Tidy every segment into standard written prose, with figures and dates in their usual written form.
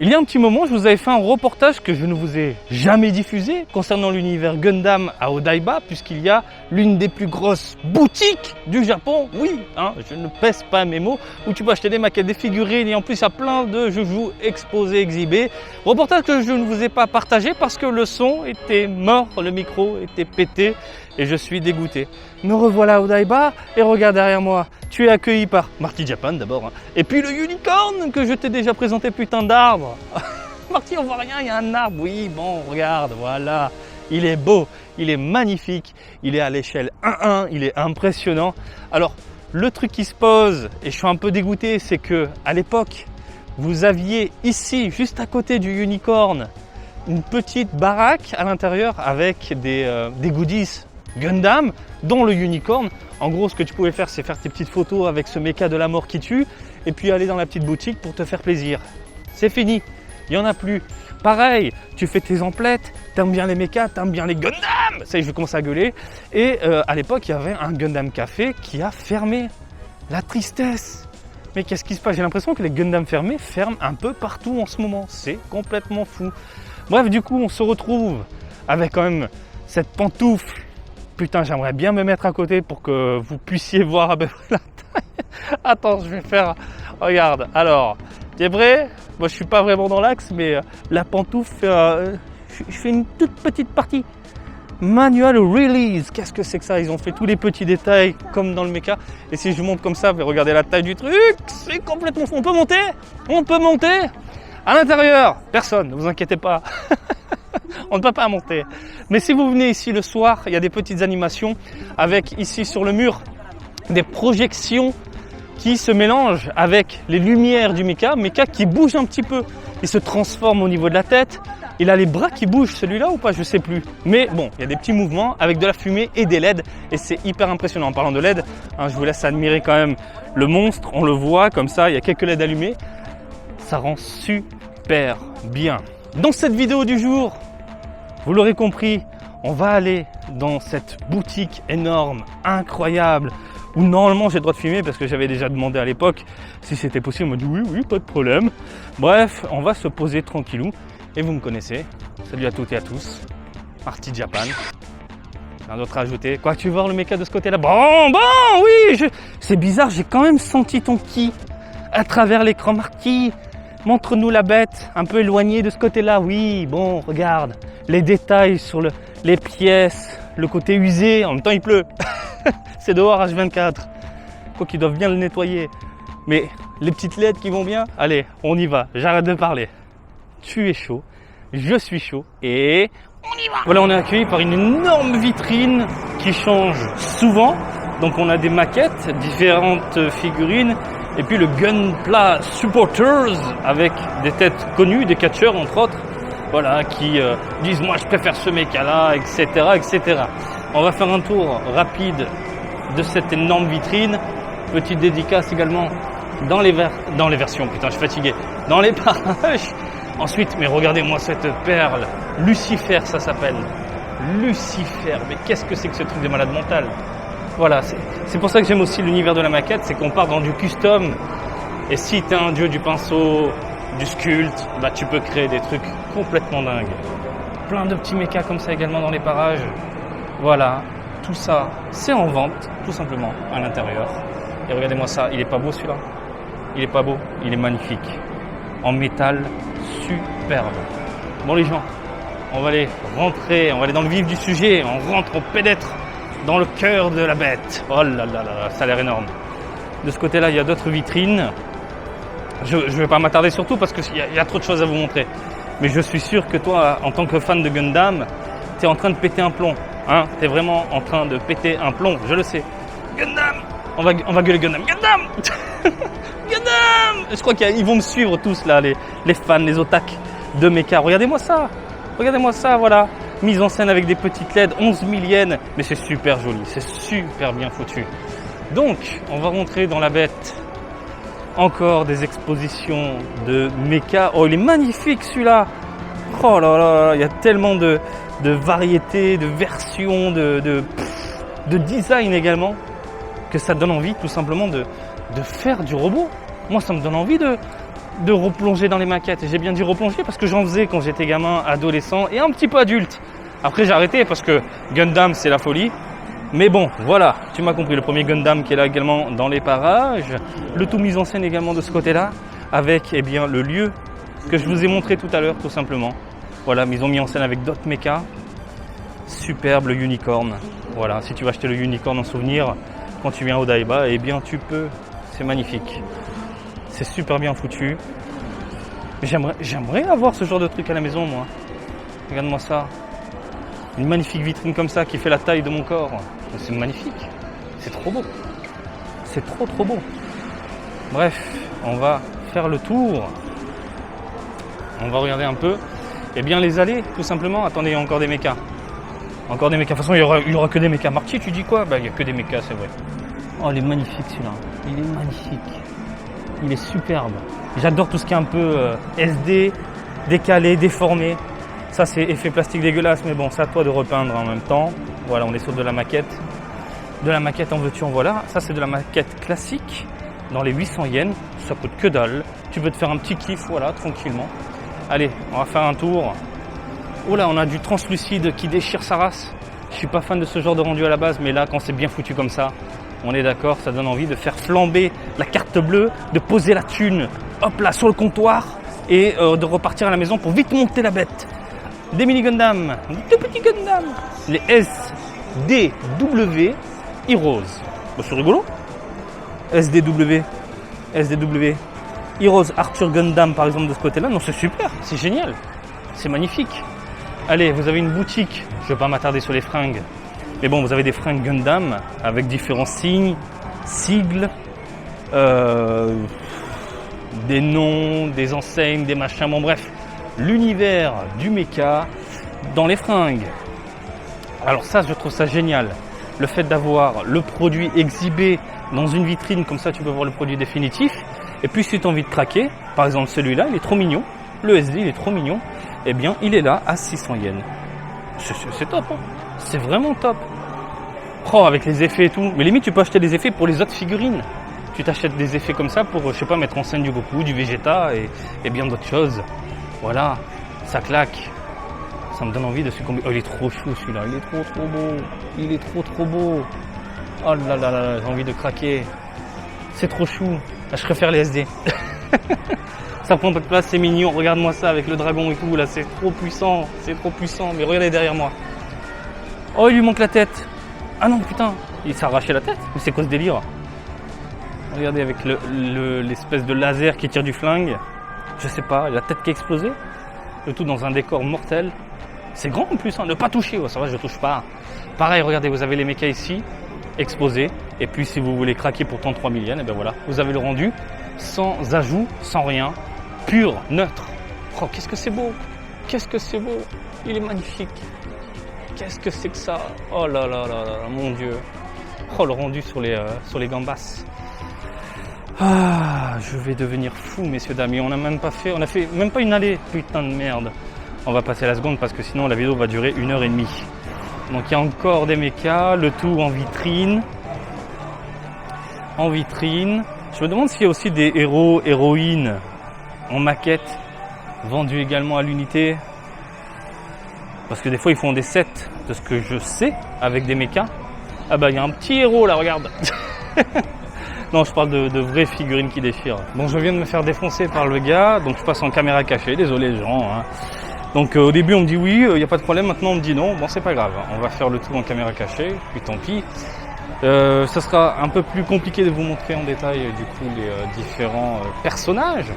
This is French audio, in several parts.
Il y a un petit moment, je vous avais fait un reportage que je ne vous ai jamais diffusé concernant l'univers Gundam à Odaiba, puisqu'il y a l'une des plus grosses boutiques du Japon. Oui, je ne pèse pas mes mots, où tu peux acheter des maquettes, des figurines et en plus il y a plein de joujoux exposés, exhibés. Reportage que je ne vous ai pas partagé parce que le son était mort, le micro était pété et je suis dégoûté. Me revoilà à Odaiba et regarde derrière moi, tu es accueilli par Marty Japan d'abord, et puis le unicorn que je t'ai déjà présenté, putain d'arbre. Marty, on voit rien, il y a un arbre, oui, bon, regarde, voilà, il est beau, il est magnifique, il est à l'échelle 1-1, il est impressionnant. Alors, le truc qui se pose, et je suis un peu dégoûté, c'est que à l'époque, vous aviez ici, juste à côté du unicorn, une petite baraque à l'intérieur avec des goodies Gundam, dont le unicorn. En gros, ce que tu pouvais faire, c'est faire tes petites photos avec ce mecha de la mort qui tue, et puis aller dans la petite boutique pour te faire plaisir. C'est fini, il n'y en a plus. Pareil, tu fais tes emplettes, t'aimes bien les mechas, t'aimes bien les Gundam. Ça y est, je commence à gueuler. Et à l'époque, il y avait un Gundam Café qui a fermé. La tristesse. Mais qu'est-ce qui se passe? J'ai l'impression que les Gundam fermés ferment un peu partout en ce moment. C'est complètement fou. Bref, du coup, on se retrouve avec quand même cette pantoufle. Putain, j'aimerais bien me mettre à côté pour que vous puissiez voir à peu près la taille. Attends, je vais faire... Regarde, alors, t'es prêt? Moi, je suis pas vraiment dans l'axe, mais la pantoufle, je fais une toute petite partie. Manual release, qu'est-ce que c'est que ça? Ils ont fait tous les petits détails comme dans le mecha. Et si je monte comme ça, regardez la taille du truc, c'est complètement fou. On peut monter? On peut monter? À l'intérieur, personne, ne vous inquiétez pas. On ne peut pas monter. Mais si vous venez ici le soir, il y a des petites animations avec ici sur le mur des projections qui se mélangent avec les lumières du mecha qui bouge un petit peu. Il se transforme au niveau de la tête. Il a les bras qui bougent, celui-là ou pas, je sais plus. Mais bon, il y a des petits mouvements avec de la fumée et des LED et c'est hyper impressionnant. En parlant de LED, je vous laisse admirer quand même le monstre. On le voit comme ça, il y a quelques LED allumés. Ça rend super bien. Dans cette vidéo du jour, vous l'aurez compris, on va aller dans cette boutique énorme, incroyable, où normalement j'ai le droit de filmer parce que j'avais déjà demandé à l'époque si c'était possible. On m'a dit oui, pas de problème. Bref, on va se poser tranquillou. Et vous me connaissez. Salut à toutes et à tous. Marty Japan. Rien d'autre à ajouter. Quoi, tu veux voir le mecha de ce côté-là? Bon, oui, c'est bizarre, j'ai quand même senti ton ki à travers l'écran. Marty, montre-nous la bête, un peu éloignée de ce côté-là. Oui, bon, regarde. Les détails sur les pièces, le côté usé. En même temps, il pleut. C'est dehors H24. Quoi qu'ils doivent bien le nettoyer. Mais les petites LED qui vont bien. Allez, on y va. J'arrête de parler. Tu es chaud, je suis chaud et on y va. Voilà, on est accueilli par une énorme vitrine qui change souvent. Donc on a des maquettes, différentes figurines et puis le Gunpla Supporters avec des têtes connues, des catcheurs entre autres. Voilà, qui disent moi je préfère ce mecha là, etc., etc. On va faire un tour rapide de cette énorme vitrine. Petite dédicace également dans les versions, putain je suis fatigué, dans les parages. Ensuite, mais regardez-moi cette perle, Lucifer ça s'appelle, Lucifer, mais qu'est-ce que c'est que ce truc de malade mental? Voilà, c'est pour ça que j'aime aussi l'univers de la maquette, c'est qu'on part dans du custom, et si t'es un dieu du pinceau, du sculpte, bah tu peux créer des trucs complètement dingues. Plein de petits mechas comme ça également dans les parages, voilà, tout ça c'est en vente, tout simplement, à l'intérieur. Et regardez-moi ça, il est pas beau celui-là? Il est pas beau, il est magnifique. En métal superbe. Bon les gens, on va aller rentrer, on va aller dans le vif du sujet, on rentre, on pénètre dans le cœur de la bête. Oh là là là, ça a l'air énorme. De ce côté-là, il y a d'autres vitrines. Je ne vais pas m'attarder sur tout parce qu'il y a trop de choses à vous montrer. Mais je suis sûr que toi, en tant que fan de Gundam, tu es en train de péter un plomb. Hein, tu es vraiment en train de péter un plomb, je le sais. Gundam, on va gueuler Gundam. Gundam Gundam! Je crois qu'ils vont me suivre tous là, les fans, les otaks de mecha. Regardez-moi ça, voilà. Mise en scène avec des petites LED, 11 000 yens. Mais c'est super joli, c'est super bien foutu. Donc, on va rentrer dans la bête. Encore des expositions de mecha. Oh, il est magnifique celui-là. Oh là là, il y a tellement de variétés, de versions, de design également, que ça donne envie tout simplement de faire du robot. Moi, ça me donne envie de de replonger dans les maquettes. Et j'ai bien dit replonger parce que j'en faisais quand j'étais gamin, adolescent et un petit peu adulte. Après j'ai arrêté parce que Gundam c'est la folie. Mais bon, voilà, tu m'as compris, le premier Gundam qui est là également dans les parages. Le tout mis en scène également de ce côté-là, avec eh bien, le lieu que je vous ai montré tout à l'heure, tout simplement. Voilà, mais ils ont mis en scène avec d'autres mechas. Superbe le unicorn. Voilà, si tu veux acheter le unicorn en souvenir, quand tu viens au Odaiba, eh bien tu peux. C'est magnifique. C'est super bien foutu. J'aimerais avoir ce genre de truc à la maison, moi. Regarde-moi ça. Une magnifique vitrine comme ça qui fait la taille de mon corps. C'est magnifique. C'est trop beau. C'est trop beau. Bref, on va faire le tour. On va regarder un peu. Eh bien les allées, tout simplement. Attendez, il y a encore des mechas. Encore des mechas. De toute façon, il y aura que des mechas. Marty, tu dis quoi? Bah, il n'y a que des mechas, c'est vrai. Oh, il est magnifique celui-là. Il est magnifique. Il est superbe. J'adore tout ce qui est un peu SD, décalé, déformé. Ça, c'est effet plastique dégueulasse, mais bon, c'est à toi de repeindre en même temps. Voilà, on est sur de la maquette. De la maquette en veux-tu, en voilà. Ça, c'est de la maquette classique, dans les 800 yens. Ça coûte que dalle. Tu peux te faire un petit kiff, voilà, tranquillement. Allez, on va faire un tour. Oh là, on a du translucide qui déchire sa race. Je suis pas fan de ce genre de rendu à la base, mais là, quand c'est bien foutu comme ça, on est d'accord, ça donne envie de faire flamber la carte bleue, de poser la thune, hop là, sur le comptoir, et de repartir à la maison pour vite monter la bête. Des mini Gundam, des petits Gundam, les SDW Heroes. Bah, c'est rigolo. SDW Heroes Arthur Gundam par exemple de ce côté-là. Non, c'est super, c'est génial, c'est magnifique. Allez, vous avez une boutique, je ne vais pas m'attarder sur les fringues. Mais bon, vous avez des fringues Gundam avec différents signes, sigles, des noms, des enseignes, des machins, bon bref. L'univers du mecha dans les fringues. Alors ça, je trouve ça génial. Le fait d'avoir le produit exhibé dans une vitrine, comme ça tu peux voir le produit définitif. Et puis si tu as envie de craquer, par exemple celui-là, il est trop mignon. Le SD, il est trop mignon. Eh bien, il est là à 600 yens. C'est top, hein. C'est vraiment top. Oh, avec les effets et tout. Mais limite, tu peux acheter des effets pour les autres figurines. Tu t'achètes des effets comme ça pour, je sais pas, mettre en scène du Goku, du Vegeta et bien d'autres choses. Voilà, ça claque. Ça me donne envie de succomber. Oh, il est trop chou celui-là. Il est trop beau. Il est trop beau. Oh là là, j'ai envie de craquer. C'est trop chou. Là, je préfère les SD. Ça prend pas de place, c'est mignon. Regarde-moi ça avec le dragon et tout. Là, c'est trop puissant. C'est trop puissant. Mais regardez derrière moi. Oh, il lui manque la tête. Ah non, putain. Il s'est arraché la tête. Mais c'est quoi ce délire? Regardez avec l'espèce de laser qui tire du flingue. Je sais pas, la tête qui a explosé. Le tout dans un décor mortel. C'est grand en plus, hein. Ne pas toucher. Oh, ça va, je touche pas. Pareil, regardez, vous avez les mechas ici, exposés. Et puis si vous voulez craquer pour 33 000 yens, et ben voilà, vous avez le rendu. Sans ajout, sans rien. Pur, neutre. Oh, qu'est-ce que c'est beau. Qu'est-ce que c'est beau. Il est magnifique. Qu'est-ce que c'est que ça. Oh là là là là, mon Dieu. Oh, le rendu sur les gambas. Ah, je vais devenir fou, messieurs, dames. On a fait même pas une allée. Putain de merde. On va passer à la seconde parce que sinon la vidéo va durer 1h30. Donc il y a encore des mechas, le tout en vitrine. Je me demande s'il y a aussi des héros, héroïnes en maquette vendus également à l'unité. Parce que des fois ils font des sets de ce que je sais avec des mechas. Ah bah il y a un petit héros là, regarde. Non, je parle de vraies figurines qui déchirent. Bon, je viens de me faire défoncer par le gars, donc je passe en caméra cachée. Désolé les gens. Hein. Donc au début on me dit oui, il n'y a pas de problème. Maintenant on me dit non. Bon, c'est pas grave. Hein. On va faire le tour en caméra cachée. Puis tant pis. Ça sera un peu plus compliqué de vous montrer en détail du coup les différents personnages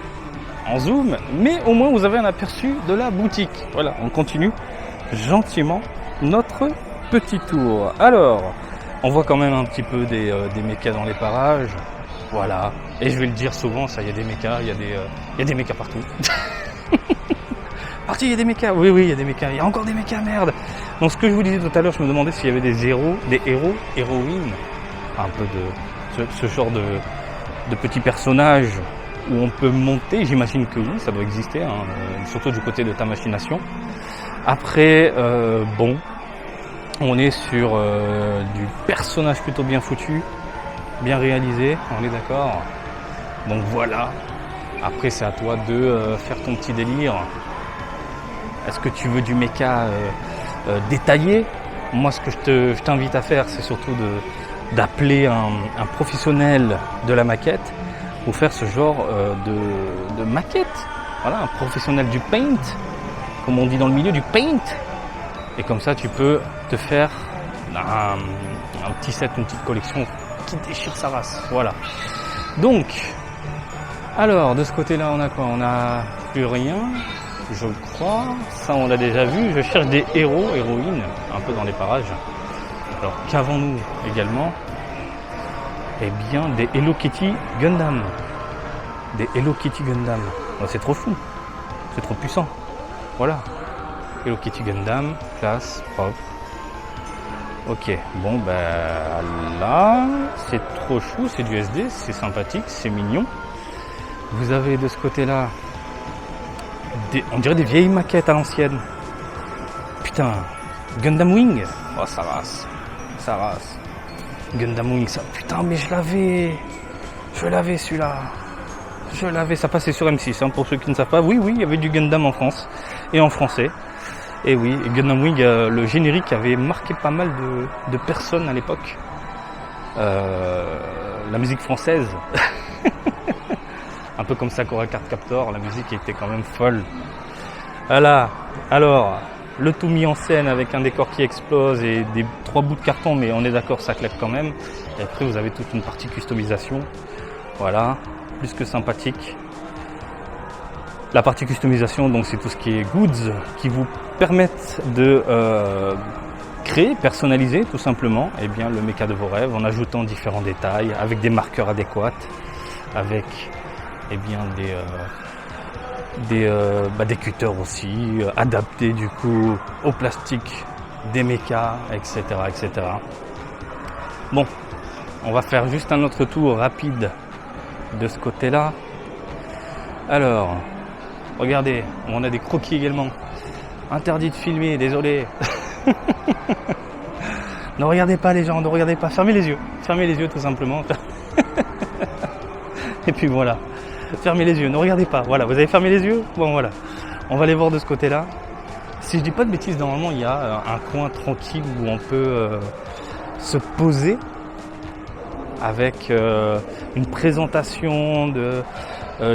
en zoom, mais au moins vous avez un aperçu de la boutique. Voilà, on continue gentiment notre petit tour. Alors, on voit quand même un petit peu des mechas dans les parages. Voilà. Et je vais le dire souvent, ça, il y a des mechas, il y a des mechas partout. Parti, il y a des mechas. Oui, il y a des mechas. Il y a encore des mechas, merde. Donc, ce que je vous disais tout à l'heure, je me demandais s'il y avait des héros, héroïnes. Un peu de ce genre de petits personnages où on peut monter. J'imagine que oui, ça doit exister, hein, surtout du côté de ta machination. Après, bon, on est sur du personnage plutôt bien foutu, bien réalisé, on est d'accord. Donc voilà, Après, c'est à toi de faire ton petit délire. Est-ce que tu veux du méca détaillé? Moi, ce que je t'invite à faire, c'est surtout d'appeler un professionnel de la maquette pour faire ce genre de maquette. Voilà, un professionnel du paint, comme on dit dans le milieu, du paint. Et comme ça, tu peux te faire un petit set, une petite collection qui déchire sa race. Voilà. Donc, alors, de ce côté-là, on a quoi? On n'a plus rien, je crois. Ça, on l'a déjà vu. Je cherche des héros, héroïnes, un peu dans les parages. Alors, qu'avons-nous également? Eh bien, des Hello Kitty Gundam. Des Hello Kitty Gundam. Oh, c'est trop fou. C'est trop puissant. Voilà. Hello Kitty Gundam, classe, propre. Ok, bon, ben là, c'est trop chou, c'est du SD, c'est sympathique, c'est mignon. Vous avez de ce côté-là, on dirait des vieilles maquettes à l'ancienne. Putain, Gundam Wing. Oh, ça race. Ça race. Gundam Wing, ça. Putain, mais je l'avais celui-là. Je l'avais, ça passait sur M6, hein, pour ceux qui ne savent pas. Oui, il y avait du Gundam en France et en français. Et oui, Gundam Wing, le générique avait marqué pas mal de personnes à l'époque. La musique française. Un peu comme Sakura Card Captor, la musique était quand même folle. Voilà, alors, le tout mis en scène avec un décor qui explose et des 3 bouts de carton, mais on est d'accord, ça claque quand même. Et après, vous avez toute une partie customisation. Voilà, plus que sympathique. La partie customisation, donc c'est tout ce qui est goods qui vous permettent de créer, personnaliser tout simplement et bien, le méca de vos rêves en ajoutant différents détails, avec des marqueurs adéquats, avec eh bien, des cutters aussi, adaptés du coup au plastique des mechas, etc., etc. Bon, on va faire juste un autre tour rapide de ce côté-là. Alors, regardez, on a des croquis également. Interdit de filmer, désolé. Ne regardez pas les gens, ne regardez pas. Fermez les yeux tout simplement. Et puis voilà. Fermez les yeux, ne regardez pas. Voilà, vous avez fermé les yeux? Bon voilà. On va aller voir de ce côté-là. Si je dis pas de bêtises, normalement il y a un coin tranquille où on peut se poser avec une présentation de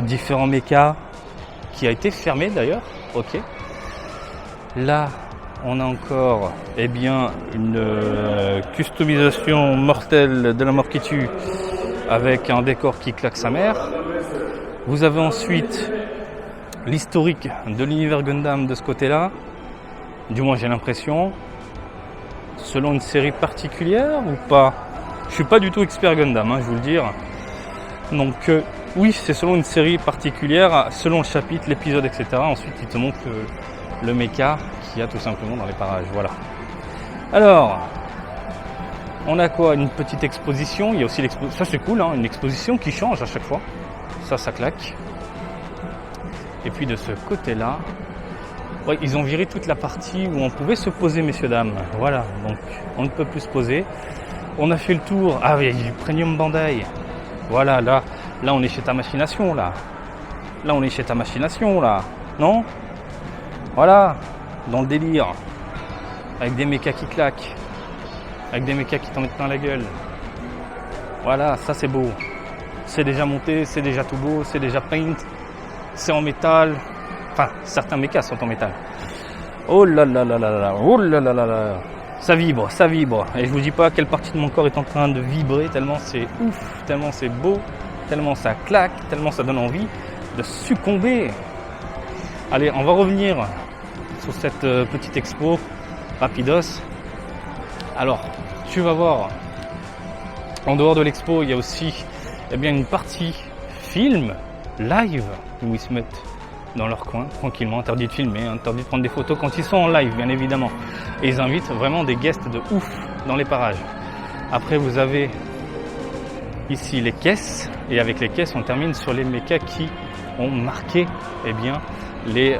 différents mechas qui a été fermé d'ailleurs. Ok. Là, on a encore eh bien, une customisation mortelle de la mort qui tue avec un décor qui claque sa mère. Vous avez ensuite l'historique de l'univers Gundam de ce côté-là. Du moins, j'ai l'impression. Selon une série particulière ou pas? Je suis pas du tout expert Gundam, hein, je vous le dire. Donc, oui, c'est selon une série particulière, selon le chapitre, l'épisode, etc. Ensuite, il te montre le mecha qu'il y a tout simplement dans les parages. Voilà. Alors, on a quoi? Une petite exposition. Il y a aussi l'exposition. Ça, c'est cool, hein, une exposition qui change à chaque fois. Ça claque. Et puis de ce côté-là, ouais, ils ont viré toute la partie où on pouvait se poser, messieurs, dames. Voilà, donc on ne peut plus se poser. On a fait le tour. Ah oui, il y a du Premium Bandai. Voilà, là on est chez ta machination, là. Là, on est chez ta machination, là. Non? Voilà, dans le délire. Avec des mechas qui claquent. Avec des mechas qui t'en mettent plein la gueule. Voilà, ça c'est beau. C'est déjà monté, c'est déjà tout beau, c'est déjà paint. C'est en métal. Enfin, certains mechas sont en métal. Oh là là là là là, oh là là là là. Ça vibre, ça vibre. Et je vous dis pas quelle partie de mon corps est en train de vibrer, tellement c'est ouf, tellement c'est beau, tellement ça claque, tellement ça donne envie de succomber. Allez, on va revenir sur cette petite expo, rapidos. Alors, tu vas voir, en dehors de l'expo, il y a aussi eh bien, une partie film, live, où ils se mettent dans leur coin, tranquillement, interdit de filmer, interdit de prendre des photos quand ils sont en live, bien évidemment. Et ils invitent vraiment des guests de ouf dans les parages. Après, vous avez ici les caisses, et avec les caisses, on termine sur les mechas qui ont marqué eh bien, les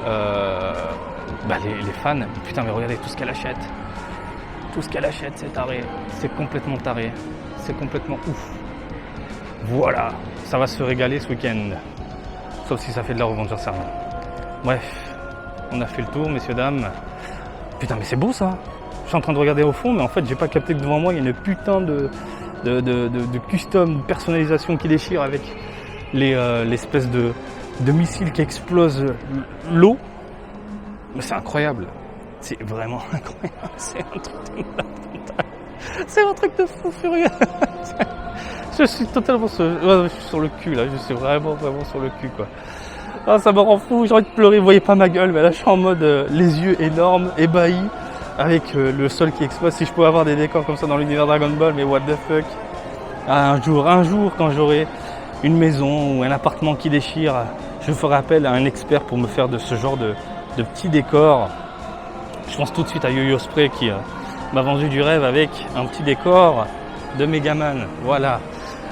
fans. Putain, mais regardez tout ce qu'elle achète. Tout ce qu'elle achète, c'est taré. C'est complètement taré. C'est complètement ouf. Voilà, ça va se régaler ce week-end. Sauf si ça fait de la revente, j'en sais rien. Bref, on a fait le tour, messieurs, dames. Putain, mais c'est beau ça. Je suis en train de regarder au fond, mais en fait, j'ai pas capté que devant moi, il y a une putain de custom, de personnalisation qui déchire avec l'espèce de missile qui explose l'eau. Mais c'est incroyable. C'est vraiment incroyable. C'est un truc de malade mental. C'est un truc de fou furieux. Je suis totalement je suis sur le cul là. Je suis vraiment sur le cul quoi. Ah, ça me rend fou. J'ai envie de pleurer. Vous voyez pas ma gueule, mais là je suis en mode les yeux énormes, ébahis, avec le sol qui explose. Si je pouvais avoir des décors comme ça dans l'univers Dragon Ball, mais what the fuck. Un jour, quand j'aurai une maison ou un appartement qui déchire, je ferai appel à un expert pour me faire de ce genre de petits décors. Je pense tout de suite à Yo-Yo Spray qui m'a vendu du rêve avec un petit décor de Megaman. Voilà.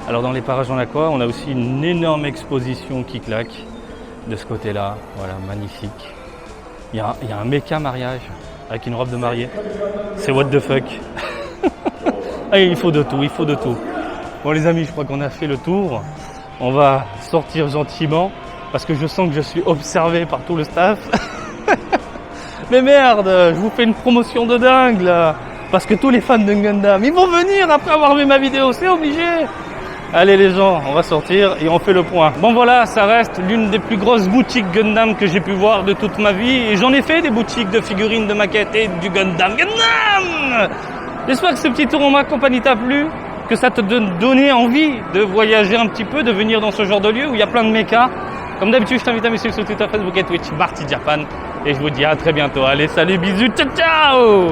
Alors dans les parages en aqua, on a aussi une énorme exposition qui claque de ce côté-là. Voilà, magnifique. Il y a un méca mariage avec une robe de mariée. C'est what the fuck. Ah, il faut de tout, il faut de tout. Bon les amis, je crois qu'on a fait le tour. On va sortir gentiment parce que je sens que je suis observé par tout le staff. Mais merde, je vous fais une promotion de dingue là. Parce que tous les fans de Gundam, ils vont venir après avoir vu ma vidéo, c'est obligé. Allez les gens, on va sortir et on fait le point. Bon voilà, ça reste l'une des plus grosses boutiques Gundam que j'ai pu voir de toute ma vie. Et j'en ai fait des boutiques de figurines, de maquettes et du Gundam. J'espère que ce petit tour en ma compagnie t'a plu, que ça te donne envie de voyager un petit peu, de venir dans ce genre de lieu où il y a plein de mechas. Comme d'habitude, je t'invite à me suivre sur Twitter, Facebook et Twitch, Marty Japan. Et je vous dis à très bientôt. Allez, salut, bisous, ciao ciao.